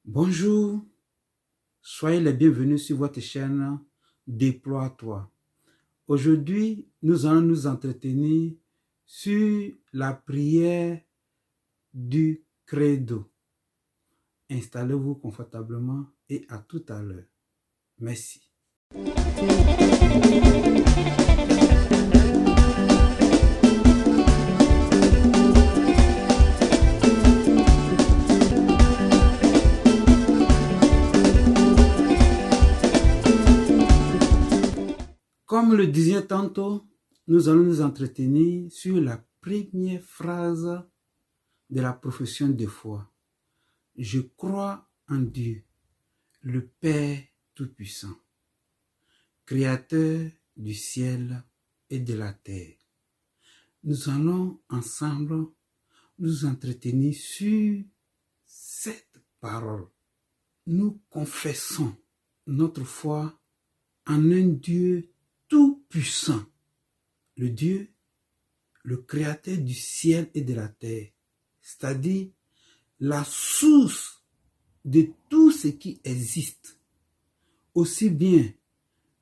Bonjour, soyez les bienvenus sur votre chaîne Déploie-toi. Aujourd'hui, nous allons nous entretenir sur la prière du credo. Installez-vous confortablement et à tout à l'heure. Merci. Comme le disait tantôt, nous allons nous entretenir sur la première phrase de la profession de foi. Je crois en Dieu, le Père Tout-Puissant, Créateur du ciel et de la terre. Nous allons ensemble nous entretenir sur cette parole. Nous confessons notre foi en un Dieu tout-puissant, le Dieu, le Créateur du ciel et de la terre, c'est-à-dire la source de tout ce qui existe, aussi bien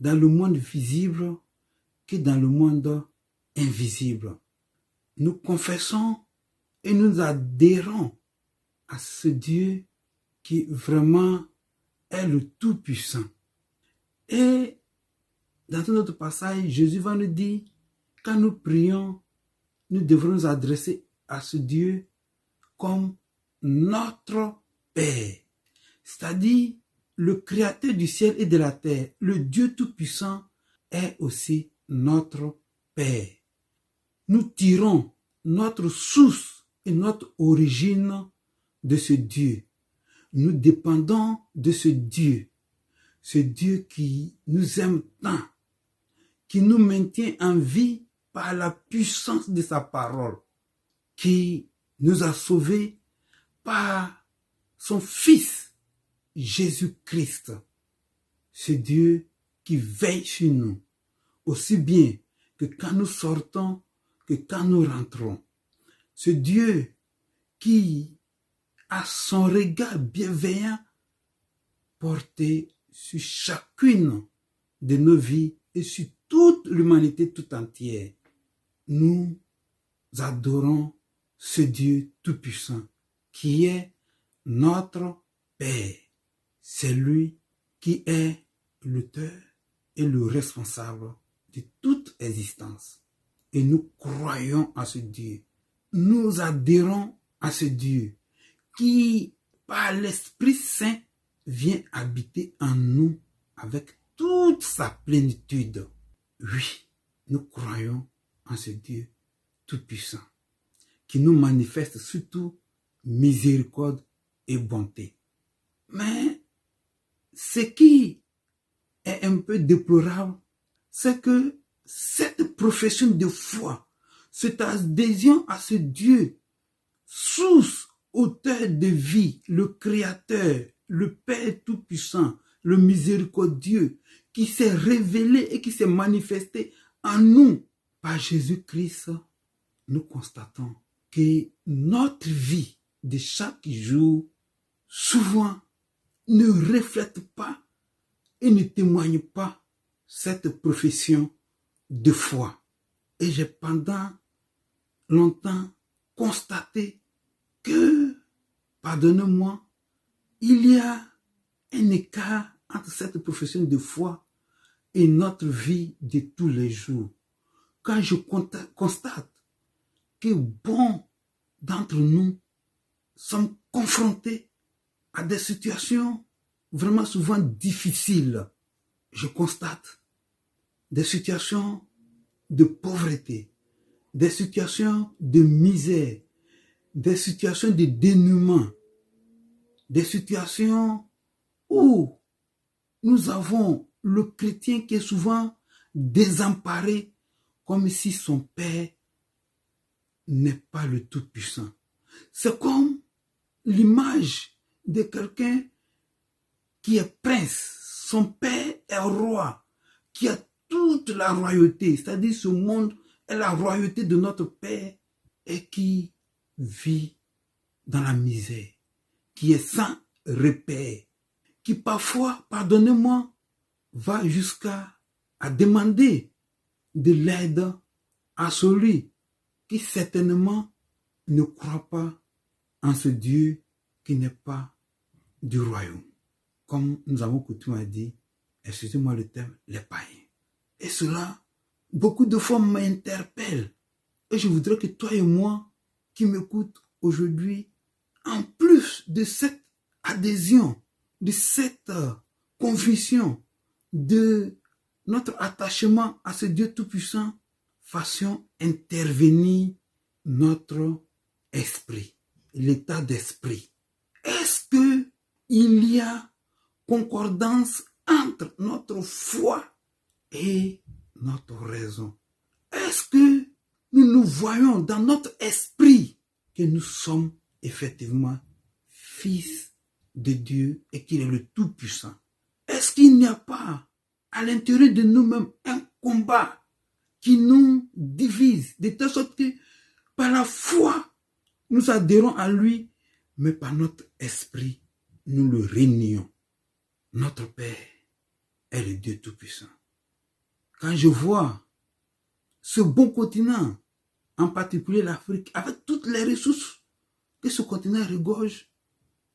dans le monde visible que dans le monde invisible. Nous confessons et nous adhérons à ce Dieu qui vraiment est le Tout-Puissant. Et dans tout notre passage, Jésus va nous dire, quand nous prions, nous devons nous adresser à ce Dieu comme notre Père, c'est-à-dire le Créateur du ciel et de la terre, le Dieu Tout-Puissant est aussi notre Père. Nous tirons notre source et notre origine de ce Dieu. Nous dépendons de ce Dieu qui nous aime tant, qui nous maintient en vie par la puissance de sa parole, qui nous a sauvés par son Fils, Jésus-Christ. Ce Dieu qui veille sur nous, aussi bien que quand nous sortons, que quand nous rentrons. Ce Dieu qui a son regard bienveillant porté sur chacune de nos vies et sur toute l'humanité tout entière. Nous adorons ce Dieu tout-puissant qui est notre Père. C'est lui qui est l'auteur et le responsable de toute existence. Et nous croyons à ce Dieu. Nous adhérons à ce Dieu qui, par l'Esprit Saint, vient habiter en nous avec toute sa plénitude. Oui, nous croyons en ce Dieu tout-puissant qui nous manifeste surtout miséricorde et bonté. Mais ce qui est un peu déplorable, c'est que cette profession de foi, cette adhésion à ce Dieu, source, auteur de vie, le Créateur, le Père Tout-Puissant, le miséricordieux, qui s'est révélé et qui s'est manifesté en nous par Jésus-Christ, nous constatons que notre vie de chaque jour, souvent, ne reflète pas et ne témoigne pas cette profession de foi. Et j'ai pendant longtemps constaté que, pardonnez-moi, il y a un écart entre cette profession de foi et notre vie de tous les jours. Quand je constate que bon d'entre nous sommes confrontés à des situations vraiment souvent difficiles, je constate des situations de pauvreté, des situations de misère, des situations de dénuement, des situations où nous avons le chrétien qui est souvent désemparé comme si son Père n'est pas le Tout-Puissant. C'est comme l'image de quelqu'un qui est prince, son Père est roi, qui a toute la royauté, c'est-à-dire ce monde est la royauté de notre Père et qui vit dans la misère, qui est sans repères, qui parfois, pardonnez-moi, va jusqu'à demander de l'aide à celui qui certainement ne croit pas en ce Dieu qui n'est pas du royaume. Comme nous avons coutume à dire, excusez-moi le terme, les païens. Et cela, beaucoup de fois m'interpelle. Et je voudrais que toi et moi, qui m'écoutes aujourd'hui, en plus de cette adhésion, de cette conviction, de notre attachement à ce Dieu Tout-Puissant, fassions intervenir notre esprit, l'état d'esprit. Est-ce que il y a concordance entre notre foi et notre raison? Est-ce que nous voyons dans notre esprit que nous sommes effectivement fils de Dieu et qu'il est le Tout-Puissant? Est-ce qu'il n'y a pas à l'intérieur de nous-mêmes un combat qui nous divise de telle sorte que par la foi nous adhérons à lui, mais par notre esprit nous le régnons? Notre Père est le Dieu Tout-Puissant. Quand je vois ce bon continent, en particulier l'Afrique, avec toutes les ressources que ce continent regorge,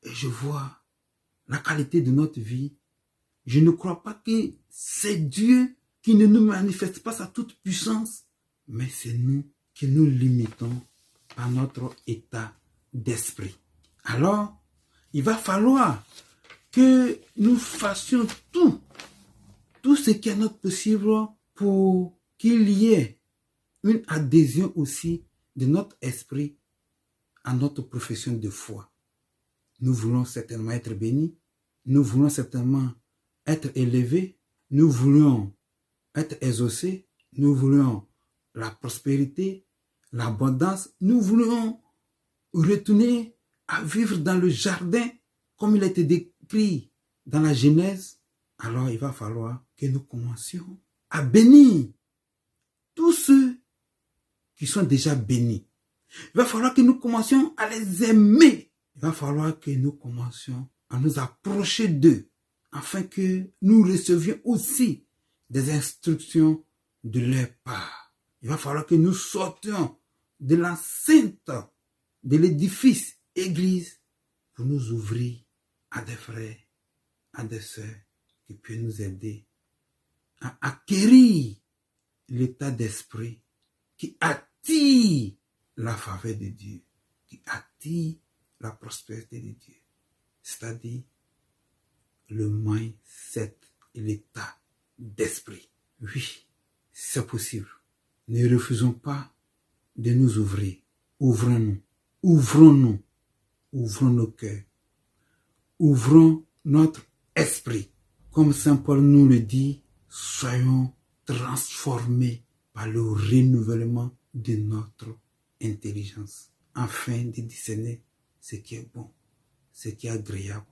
et je vois la qualité de notre vie, je ne crois pas que c'est Dieu qui ne nous manifeste pas sa toute puissance, mais c'est nous qui nous limitons par notre état d'esprit. Alors, il va falloir que nous fassions tout ce qui est notre possible pour qu'il y ait une adhésion aussi de notre esprit à notre profession de foi. Nous voulons certainement être bénis, nous voulons certainement être élevés, nous voulons être exaucés, nous voulons la prospérité, l'abondance, nous voulons retourner à vivre dans le jardin comme il a été décrit dans la Genèse. Alors il va falloir que nous commencions à bénir tous ceux qui sont déjà bénis. Il va falloir que nous commencions à les aimer. Il va falloir que nous commencions à nous approcher d'eux afin que nous recevions aussi des instructions de leur part. Il va falloir que nous sortions de l'enceinte de l'édifice église pour nous ouvrir à des frères, à des sœurs qui peuvent nous aider à acquérir l'état d'esprit qui attire la faveur de Dieu, qui attire la prospérité de Dieu. C'est-à-dire le mindset et l'état d'esprit. Oui, c'est possible. Ne refusons pas de nous ouvrir. Ouvrons-nous, ouvrons-nous, ouvrons nos cœurs, ouvrons notre esprit. Comme Saint Paul nous le dit, soyons transformés par le renouvellement de notre intelligence, afin de discerner ce qui est bon, ce qui est agréable,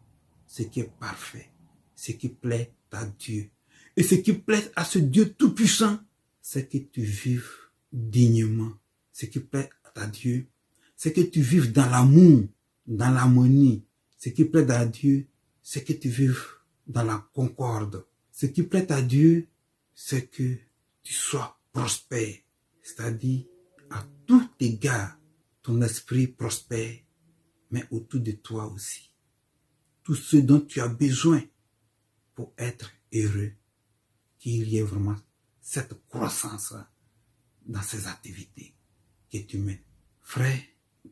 ce qui est parfait, ce qui plaît à Dieu. Et ce qui plaît à ce Dieu tout-puissant, c'est que tu vives dignement. Ce qui plaît à Dieu, c'est que tu vives dans l'amour, dans l'harmonie. Ce qui plaît à Dieu, c'est que tu vives dans la concorde. Ce qui plaît à Dieu, c'est que tu sois prospère. C'est-à-dire, à tout égard, ton esprit prospère, mais autour de toi aussi. Tout ce dont tu as besoin pour être heureux, qu'il y ait vraiment cette croissance dans ces activités que tu mènes. Frère,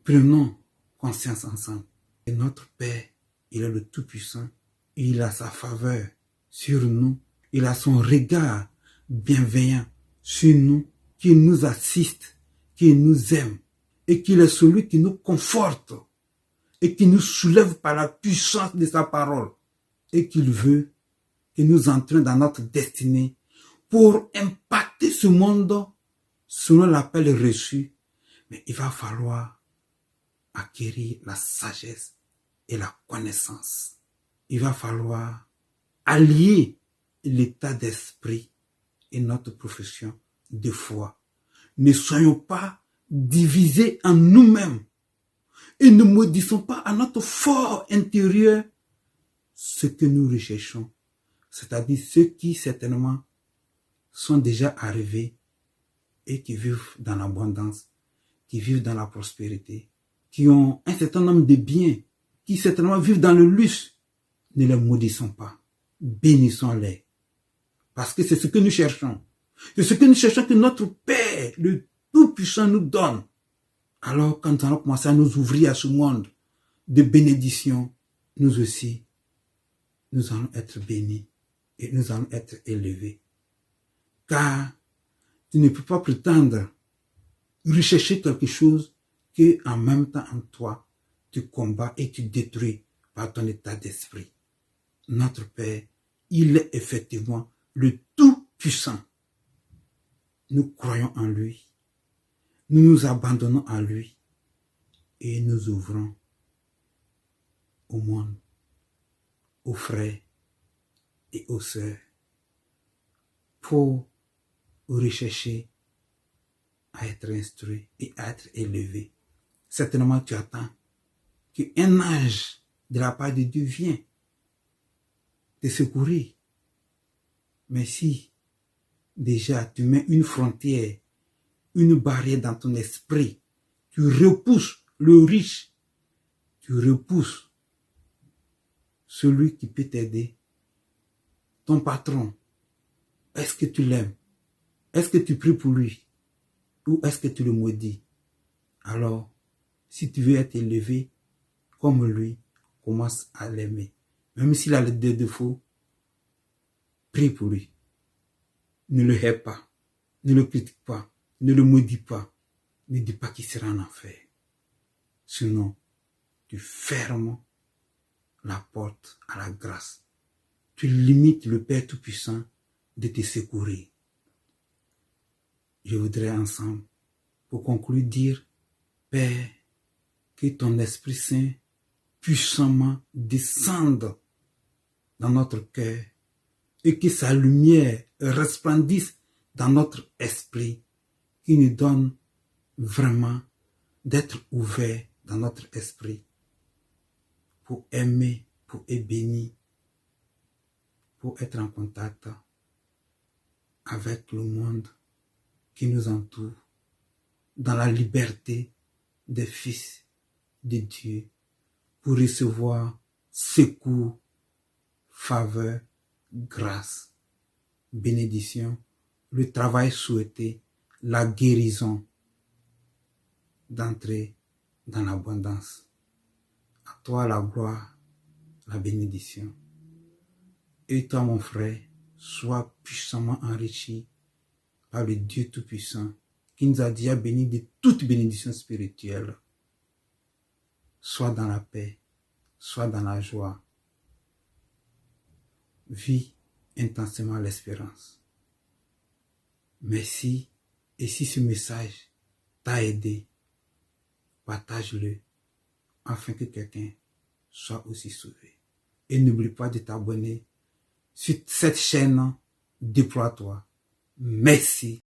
prenons conscience ensemble que notre Père, il est le Tout-Puissant, il a sa faveur sur nous, il a son regard bienveillant sur nous, qui nous assiste, qui nous aime, et qu'il est celui qui nous conforte, et qui nous soulève par la puissance de sa parole, et qu'il veut que nous entrions dans notre destinée pour impacter ce monde selon l'appel reçu. Mais il va falloir acquérir la sagesse et la connaissance. Il va falloir allier l'état d'esprit et notre profession de foi. Ne soyons pas divisés en nous-mêmes et ne maudissons pas à notre fort intérieur ce que nous recherchons, c'est-à-dire ceux qui certainement sont déjà arrivés et qui vivent dans l'abondance, qui vivent dans la prospérité, qui ont un certain nombre de biens, qui certainement vivent dans le luxe. Ne les maudissons pas, bénissons-les. Parce que c'est ce que nous cherchons. C'est ce que nous cherchons que notre Père, le Tout-Puissant, nous donne. Alors, quand nous allons commencer à nous ouvrir à ce monde de bénédiction, nous aussi, nous allons être bénis et nous allons être élevés. Car tu ne peux pas prétendre rechercher quelque chose que en même temps en toi, tu combats et tu détruis par ton état d'esprit. Notre Père, il est effectivement le Tout-Puissant. Nous croyons en lui. Nous nous abandonnons à lui et nous ouvrons au monde, aux frères et aux sœurs pour rechercher à être instruit et à être élevé. Certainement, tu attends qu'un ange de la part de Dieu vienne te secourir. Mais si déjà tu mets une frontière, une barrière dans ton esprit, tu repousses le riche, tu repousses celui qui peut t'aider, ton patron, est-ce que tu l'aimes? Est-ce que tu pries pour lui? Ou est-ce que tu le maudis? Alors, si tu veux être élevé comme lui, commence à l'aimer. Même s'il a des défauts, prie pour lui. Ne le hais pas, ne le critique pas, ne le maudis pas, ne dis pas qu'il sera en enfer. Sinon, tu fermes la porte à la grâce. Tu limites le Père Tout-Puissant de te secourir. Je voudrais ensemble, pour conclure, dire, Père, que ton Esprit Saint puissamment descende dans notre cœur et que sa lumière resplendisse dans notre esprit, qui nous donne vraiment d'être ouvert dans notre esprit pour aimer, pour être béni, pour être en contact avec le monde qui nous entoure, dans la liberté des fils de Dieu, pour recevoir secours, faveur, grâce, bénédiction, le travail souhaité, la guérison, d'entrer dans l'abondance. À toi la gloire, la bénédiction. Et toi mon frère, sois puissamment enrichi par le Dieu Tout-Puissant qui nous a déjà bénis de toute bénédiction spirituelle. Sois dans la paix, sois dans la joie. Vis intensément l'espérance. Merci. Et si ce message t'a aidé, partage-le afin que quelqu'un soit aussi sauvé. Et n'oublie pas de t'abonner sur cette chaîne. Déploie-toi. Merci.